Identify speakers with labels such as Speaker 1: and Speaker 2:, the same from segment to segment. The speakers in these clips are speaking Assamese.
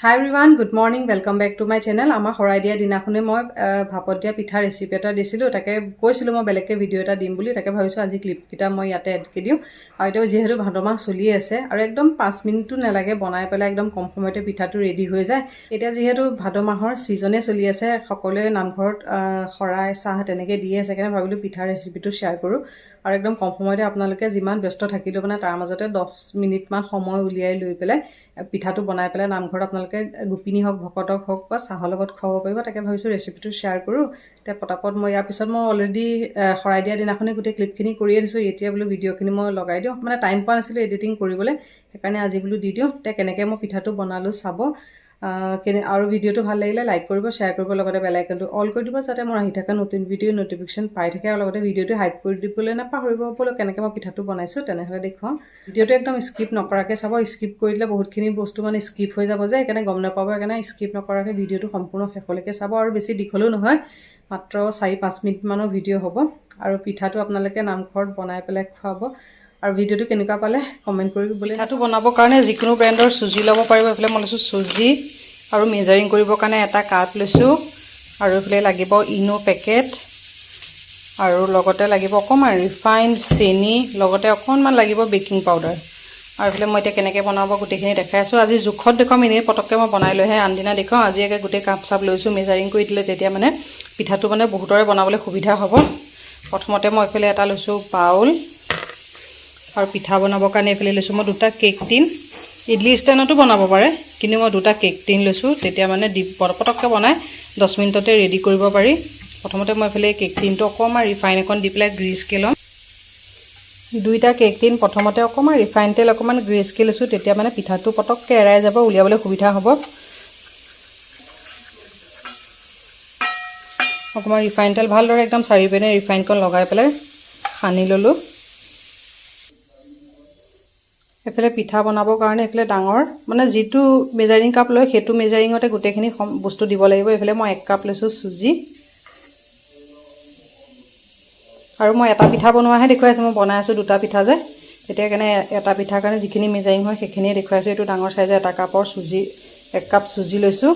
Speaker 1: Hi everyone, good morning. Welcome back to my channel. আমাৰ হৰাই দিয়া দিনাখনে মই ভাপত দিয়া পিঠা ৰেচিপি এটা দিছিলো তাকে কৈছিলো মই বেলেগকে ভিডিও এটা দিম বুলি তাকে ভাবিছো আজি ক্লিপ কিটা মই ইয়াতে এড কৰি দিও আৰু এটা যেহেতু ভাদ মাহ চলি আছে আৰু একদম 5 মিনিটও নালাগে বনাই পেলাই একদম কম সময়তে পিঠাটো ৰেডি হৈ যায় এটা যেহেতু ভাদ মাহৰ সিজনে চলি আছে সকলোৱে নামঘৰত হৰাই চাহ তেনেকে দি আছে কাৰণে ভাবিলো পিঠা ৰেচিপিটো শেয়াৰ কৰো আৰু একদম কম সময়তে আপোনালোকে যিমান ব্যস্ত থাকিলেও মানে তাৰ মাজতে 10 মিনিট মান সময় উলিয়াই লৈ পেলাই পিঠাটো বনাই পেলাই নামঘৰত আপোনালোকে গোপিনী হক ভকতক হক বা চাহৰ লগত খাব পাৰিব তাকে ভাবিছো ৰেচিপিটো শেয়াৰ কৰো তে পটাপট মই ইয়াৰ পিছত মই অলৰেডি হৰাই দিয়া দিনাখনে গুটে ক্লিপখিনি কৰিয়ে দিছো এতিয়া বোলো ভিডিওখিনি মই লগাই দিও মানে টাইম পোৱা নাছিল এডিটিং কৰিবলৈ সেইকাৰণে আজি বোলো দি দিও তে কেনেকৈ মই পিঠাটো বনালো চাব আৰু ভিডিওটো ভাল লাগিলে লাইক কৰিব শেয়াৰ কৰিব লগতে বেল আইকনটো অল কৰি দিব যাতে মোৰ আহি থকা নতুন ভিডিও নটিফিকেশন পাই থাকে আৰু লগতে ভিডিওটো হাইড কৰি দিবলৈ নাপাহৰিব বলো কেনেকৈ মই পিঠাটো বনাইছো তেনেহলে দেখুৱাম ভিডিওটো একদম স্কিপ নকৰাকে চাব স্কিপ কৰিলে বহুতখিনি বস্তু মানে স্কিপ হৈ যাব যে সেইকাৰণে গম নাপাব সেইকাৰণে স্কিপ নকৰাকে ভিডিওটো সম্পূৰ্ণ শেষলৈকে চাব আৰু বেছি দীঘলো নহয় মাত্ৰ 4-5 মিনিট মানৰ ভিডিও হ'ব আৰু পিঠাটো আপোনালোকে নামঘৰত বনাই পেলাই খুৱাব আৰু ভিডিওটো কেনেকুৱা পালে কমেন্ট কৰি বলে পিঠাটো বনাবৰ কাৰণে যিকোনো ব্ৰ্যান্ডৰ সুজি ল'ব পাৰিব এফালে মই লৈছো সুজি আৰু মেজাৰিং কৰিবৰ কাৰণে এটা কাপ লৈছো আৰু এফালে লাগিব ইনো পেকেট আৰু লগতে লাগিব অকমান ৰিফাইন্ড চেনি লগতে অকনমান লাগিব বেকিং পাউডাৰ আৰু এফালে মই এতিয়া কেনেকৈ বনাব গুটেখিনি দেখাই আছো আজি জুখত দেখম ইনে পটককে মই বনাই লৈহে আনদিনা দেখাও আজি একে গুটে কাপ চাপ লৈছো মেজাৰিং কৰি দিলে তেতিয়া মানে পিঠাটো মানে বহুতৰে বনাবলৈ সুবিধা হ'ব প্ৰথমতে মই এফালে এটা লৈছো বাউল আৰু পিঠা বনাবৰ কাৰণে এফালে লৈছো মই দুটা কেক টিন ইডলি ষ্টেণ্ডতো বনাব পাৰে কিন্তু মই দুটা কেক টিন লৈছো তেতিয়া মানে পটককে বনাই 10 মিনিটতে ৰেডি কৰিব পাৰি প্ৰথমতে মই এফালে কেক টিনটো অকমান ৰিফাইন এখন দি পেলাই গ্ৰীজ কে লম দুইটা কেক টিন প্ৰথমতে অকমান ৰিফাইন তেল অকমান গ্ৰীজ কে লৈছো তেতিয়া মানে পিঠাটো পটককে এৰাই যাব উলিয়াবলৈ সুবিধা হ'ব অকমান ৰিফাইন তেল ভালদৰে একদম চাৰিপিনে ৰিফাইনখন লগাই পেলাই সানি ললো এফালে পিঠা বনাবৰ কাৰণে এফালে ডাঙৰ মানে যেটো মেজাৰিং কাপ লয় হেতু মেজাৰিংতে গুটেখিনি বস্তু দিব লাগিব এফালে মই 1 কাপ লৈছো সুজি আৰু মই এটা পিঠা বনোৱাহে দেখুৱাইছো মই বনাই আছো দুটা পিঠা যে তেতিয়া কেনে এটা পিঠাৰ কাৰণে যিখিনি মেজাৰিং হয় সেইখিনি দেখুৱাইছো এটো ডাঙৰ সাইজৰ এটা কাপৰ সুজি 1 কাপ সুজি লৈছো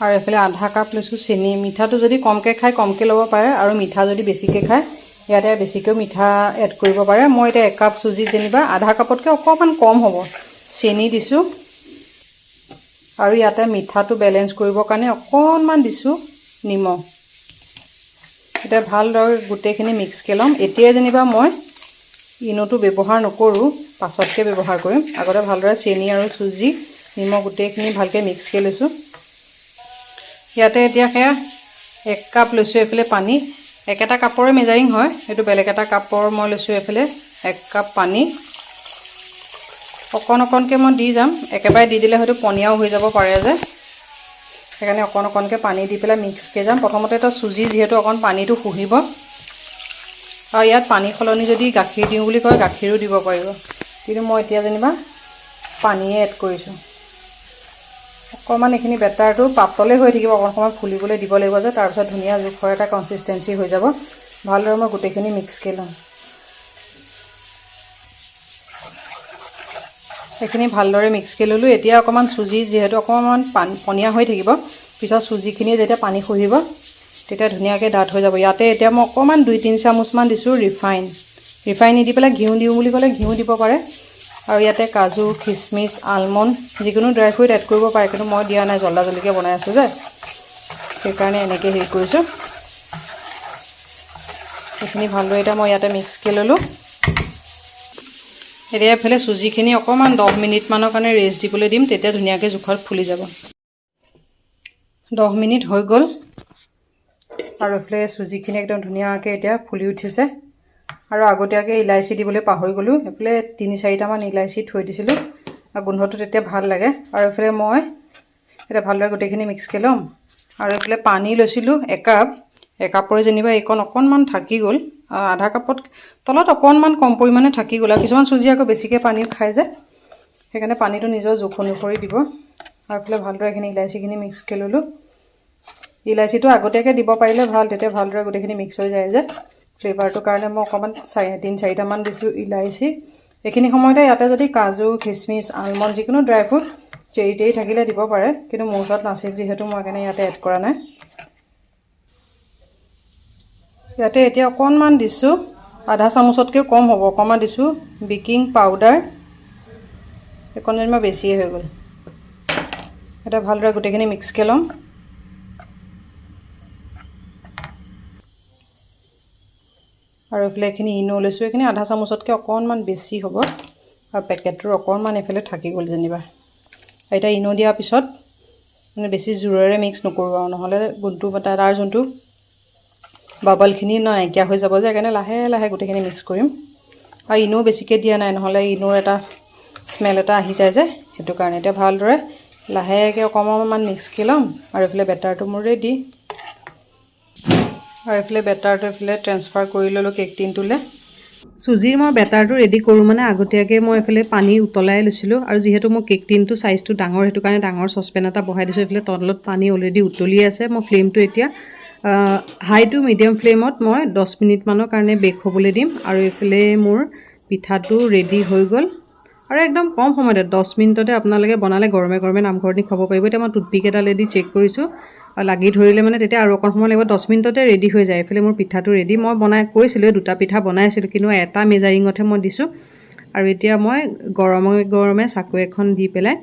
Speaker 1: আৰু এফালে আধা কাপ লৈছো চেনি মিঠাটো যদি কমকে খাই কমকে ল'ব পাৰে আৰু মিঠা যদি বেছিকে খায় ইয়াতে বেছিকৈ মিঠা এড কৰিব পাৰে মই এটা 1 কাপ সুজি যেনিবা আধা কাপতকৈ অকমান কম হ'ব চেনি দিছো আৰু ইয়াতে মিঠাটো বেলেন্স কৰিবৰ কাৰণে অকনমান দিছো নিমখ এটা ভালদৰে গুটেখিনি মিক্স কেলম এতিয়া যেনিবা মই ইনোটো ব্যৱহাৰ নকৰো পাছতকে ব্যৱহাৰ কৰিম আগতে ভালদৰে চেনি আৰু সুজি নিমখ গুটেখিনি ভালকে মিক্স কে লৈছো ইয়াতে এতিয়া হে 1 কাপ লৈছো এফালে পানী একেটা কাপৰে মেজাৰিং হয় এটো বেলেগ এটা কাপৰ মই লৈছো এফালে 1 কাপ পানী অকনকে মই দি যাম একেবাৰে দি দিলে হয়তো পনিয়াও হৈ যাব পাৰে যে সেইকাৰণে অকনকে পানী দি পেলাই মিক্স কে যাম প্ৰথমতে তো সুজি যেহেতু অকন পানীটো খুহিব আৰু ইয়াত পানী খলনি যদি গাখীৰ দিও বুলি কয় গাখীৰো দিব পাৰিব কিন্তু মই এতিয়া যেনিবা পানীয়ে এড কৰিছো অকমান এখিনি বেটাৰটো পাতলে হৈ থাকিব অকন সময় ফুলিবলৈ দিব লাগিব যে তাৰ পিছত ধুনিয়া জুখৰ এটা কনসিস্টেন্সি হৈ যাব ভালদৰে মই গুটেখিনি মিক্স কে লম এখিনি ভালদৰে মিক্স কে ললো এতিয়া অকমান সুজি যেহেতু অকমান পনিয়া হৈ থাকিব পিছত সুজিখিনি যেতিয়া পানী খুহিব তেতিয়া ধুনিয়াকে ডাঠ হৈ যাব ইয়াতে এতিয়া মই অকমান 2-3 চামুচ মান দিছো ৰিফাইন দি পেলাই ঘিউ দিও বুলি ক'লে ঘিউ দিব পাৰে আৰু ইয়াতে কাজু কিশমিশ আলমন্ড যিকোনো ড্ৰাই ফ্ৰুট এড কৰিব পাৰে কিন্তু মই দিয়া নাই জলদাজলিকে বনাই আছো যে সেইকাৰণে এনেকৈ হেৰি কৰিছো এখিনি ভালদৰে এটা মই ইয়াতে মিক্স কে ললো এতিয়া ফেলে সুজিখিনি অকমান 10 মিনিট মানৰ কাৰণে ৰেষ্ট দিবলৈ দিম তেতিয়া ধুনিয়াকে জুখত ফুলি যাব 10 মিনিট হৈ গল আৰু ফেলে সুজিখিনি একদম ধুনিয়াকে এতিয়া ফুলি উঠিছে আৰু আগতীয়াকে ইলাইচি দিবলৈ পাহৰি গলো এফালে 3-4টা মান ইলাইচি থৈ দিছিলো আৰু গোন্ধটো তেতিয়া ভাল লাগে আৰু এফালে মই এটা ভালদৰে গুটেখিনি মিক্স কে লম আৰু এফালে পানী লৈছিলো 1 কাপৰ যেনিবা এইকন অকনমান থাকি গল আধা কাপত তলত অকনমান কম পৰিমাণে থাকি গল কিছুমান সুজি আকৌ বেছিকে পানী খায় যে সেইকাৰণে পানীটো নিজৰ জোখ অনুসৰি দিব আৰু এফালে ভালদৰে এখিনি ইলাইচিখিনি মিক্স কে ললো ইলাইচিটো আগতীয়াকে দিব পাৰিলে ভাল তেতিয়া ভালদৰে গুটেখিনি মিক্স হৈ যায় যে ফ্লেভাৰটো কাৰণে মই অকমান 3-4টা মান দিছো ইলাইচি এইখিনি সময়তে ইয়াতে যদি কাজু কিচমিচ আলমণ্ড যিকোনো ড্ৰাই ফ্ৰুট চেৰি থাকিলে দিব পাৰে, কিন্তু মোৰ ওচৰত নাছিল যিহেতু মই কাৰণে ইয়াতে এড কৰা নাই। ইয়াতে এতিয়া অকণমান দিছোঁ, আধা চামুচতকৈ কম হ'ব, অকণমান দিছোঁ বেকিং পাউডাৰ। এইকণ যেনিবা বেছিয়ে হৈ গ'ল। এটা ভালদৰে গোটেইখিনি মিক্সকৈ ল'ম। আৰু এইফালে এইখিনি ইনো লৈছোঁ, এইখিনি আধা চামুচতকৈ অকণমান বেছি হ'ব। আৰু পেকেটটোৰ অকণমান এইফালে থাকি গ'ল যেনিবা। এতিয়া ইনো দিয়াৰ পিছত মানে বেছি জোৰেৰে মিক্স নকৰোঁ আৰু, নহ'লে গোন্ধটো তাৰ যোনটো বাবলখিনি নাইকিয়া হৈ যাব যে, সেইকাৰণে লাহে লাহে গোটেইখিনি মিক্স কৰিম। আৰু ইনো বেছিকৈ দিয়া নাই, নহ'লে ইনোৰ এটা স্মেল এটা আহি যায় যে, সেইটো কাৰণে। এতিয়া ভালদৰে লাহেকৈ অকণমান মিক্সকৈ ল'ম। আৰু এইফালে বেটাৰটো মোৰ ৰেডি। আৰু এইফালে বেটাৰটো এইফালে ট্ৰেন্সফাৰ কৰি ল'লোঁ কেক টিনটোলৈ। চুজিৰ মই বেটাৰটো ৰেডি কৰোঁ মানে আগতীয়াকৈ মই এইফালে পানী উতলাই লৈছিলোঁ। আৰু যিহেতু মোৰ কেক টিনটো চাইজটো ডাঙৰ, সেইটো কাৰণে ডাঙৰ চচপেন এটা বহাই দিছোঁ। এইফালে তলত পানী অলৰেডি উতলি আছে। মই ফ্লেমটো এতিয়া হাই টু মিডিয়াম ফ্লেমত মই 10 মিনিটমানৰ কাৰণে বেক হ'বলৈ দিম। আৰু এইফালে মোৰ পিঠাটো ৰেডি হৈ গ'ল। আৰু একদম কম সময়তে 10 মিনিটতে আপোনালোকে বনালে গৰমে গৰমে নামঘৰত নি খাব পাৰিব। এতিয়া মই টুথপিক এডালেদি চেক কৰিছোঁ, লাগি ধৰিলে মানে তেতিয়া আৰু অকণ সময় লাগিব, 10 মিনিটতে ৰেডি হৈ যায়। এইফালে মোৰ পিঠাটো ৰেডি। মই বনাই কৈছিলোঁ দুটা পিঠা বনাইছিলোঁ, কিন্তু এটা মেজাৰিঙতহে মই দিছোঁ। আৰু এতিয়া মই গৰমে গৰমে চাকু এখন দি পেলাই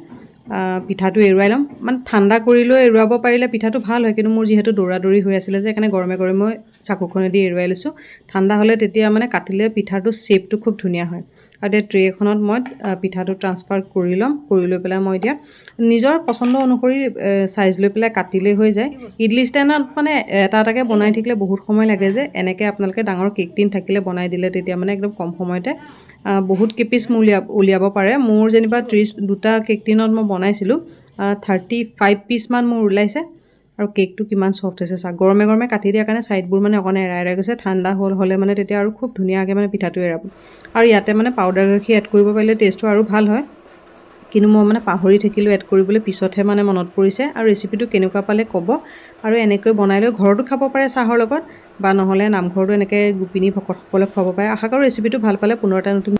Speaker 1: পিঠাটো এৰুৱাই ল'ম। মানে ঠাণ্ডা কৰি লৈ এৰুৱাব পাৰিলে পিঠাটো ভাল হয়, কিন্তু মোৰ যিহেতু দৌৰা দৌৰি হৈ আছিলে যে, সেইকাৰণে গৰমে গৰমে মই চাকুখনেদি এৰুৱাই লৈছোঁ। ঠাণ্ডা হ'লে তেতিয়া মানে কাটিলে পিঠাটো শ্বেপটো খুব ধুনীয়া হয়। আৰু এতিয়া ট্ৰে এখনত মই পিঠাটো ট্ৰান্সফাৰ কৰি ল'ম। কৰি লৈ পেলাই মই এতিয়া নিজৰ পচন্দ অনুসৰি চাইজ লৈ পেলাই কাটিলেই হৈ যায়। ইডলি ষ্টেণ্ডত মানে এটা এটাকৈ বনাই থাকিলে বহুত সময় লাগে যে, এনেকৈ আপোনালোকে ডাঙৰ কেক টিন থাকিলে বনাই দিলে তেতিয়া মানে একদম কম সময়তে বহুত কেপিচ উলিয়াব পাৰে। মোৰ যেনিবা দুটা কেক টিনত মই বনাইছিলোঁ, 35 পিচমান মোৰ ওলাইছে। আৰু কেকটো কিমান ছফ্ট হৈছে চাওক। গৰমে গৰমে কাটি দিয়াৰ কাৰণে ছাইডবোৰ মানে অকণ এৰাই এৰাই গৈছে। ঠাণ্ডা হ'লে মানে তেতিয়া আৰু খুব ধুনীয়াকৈ মানে পিঠাটো এৰাব। আৰু ইয়াতে মানে পাউডাৰ গাখীৰ এড কৰিব পাৰিলে টেষ্টটো আৰু ভাল হয়, কিন্তু মই মানে পাহৰি থাকিলোঁ এড কৰিবলৈ, পিছতহে মানে মনত পৰিছে। আৰু ৰেচিপিটো কেনেকুৱা পালে ক'ব। আৰু এনেকৈ বনাই লৈ ঘৰতো খাব পাৰে চাহৰ লগত, বা নহ'লে নামঘৰতো এনেকৈ গোপিনী ভকতসকলক খুৱাব পাৰে। আশা কৰোঁ ৰেচিপিটো ভাল পালে পুনৰ এটা নতুন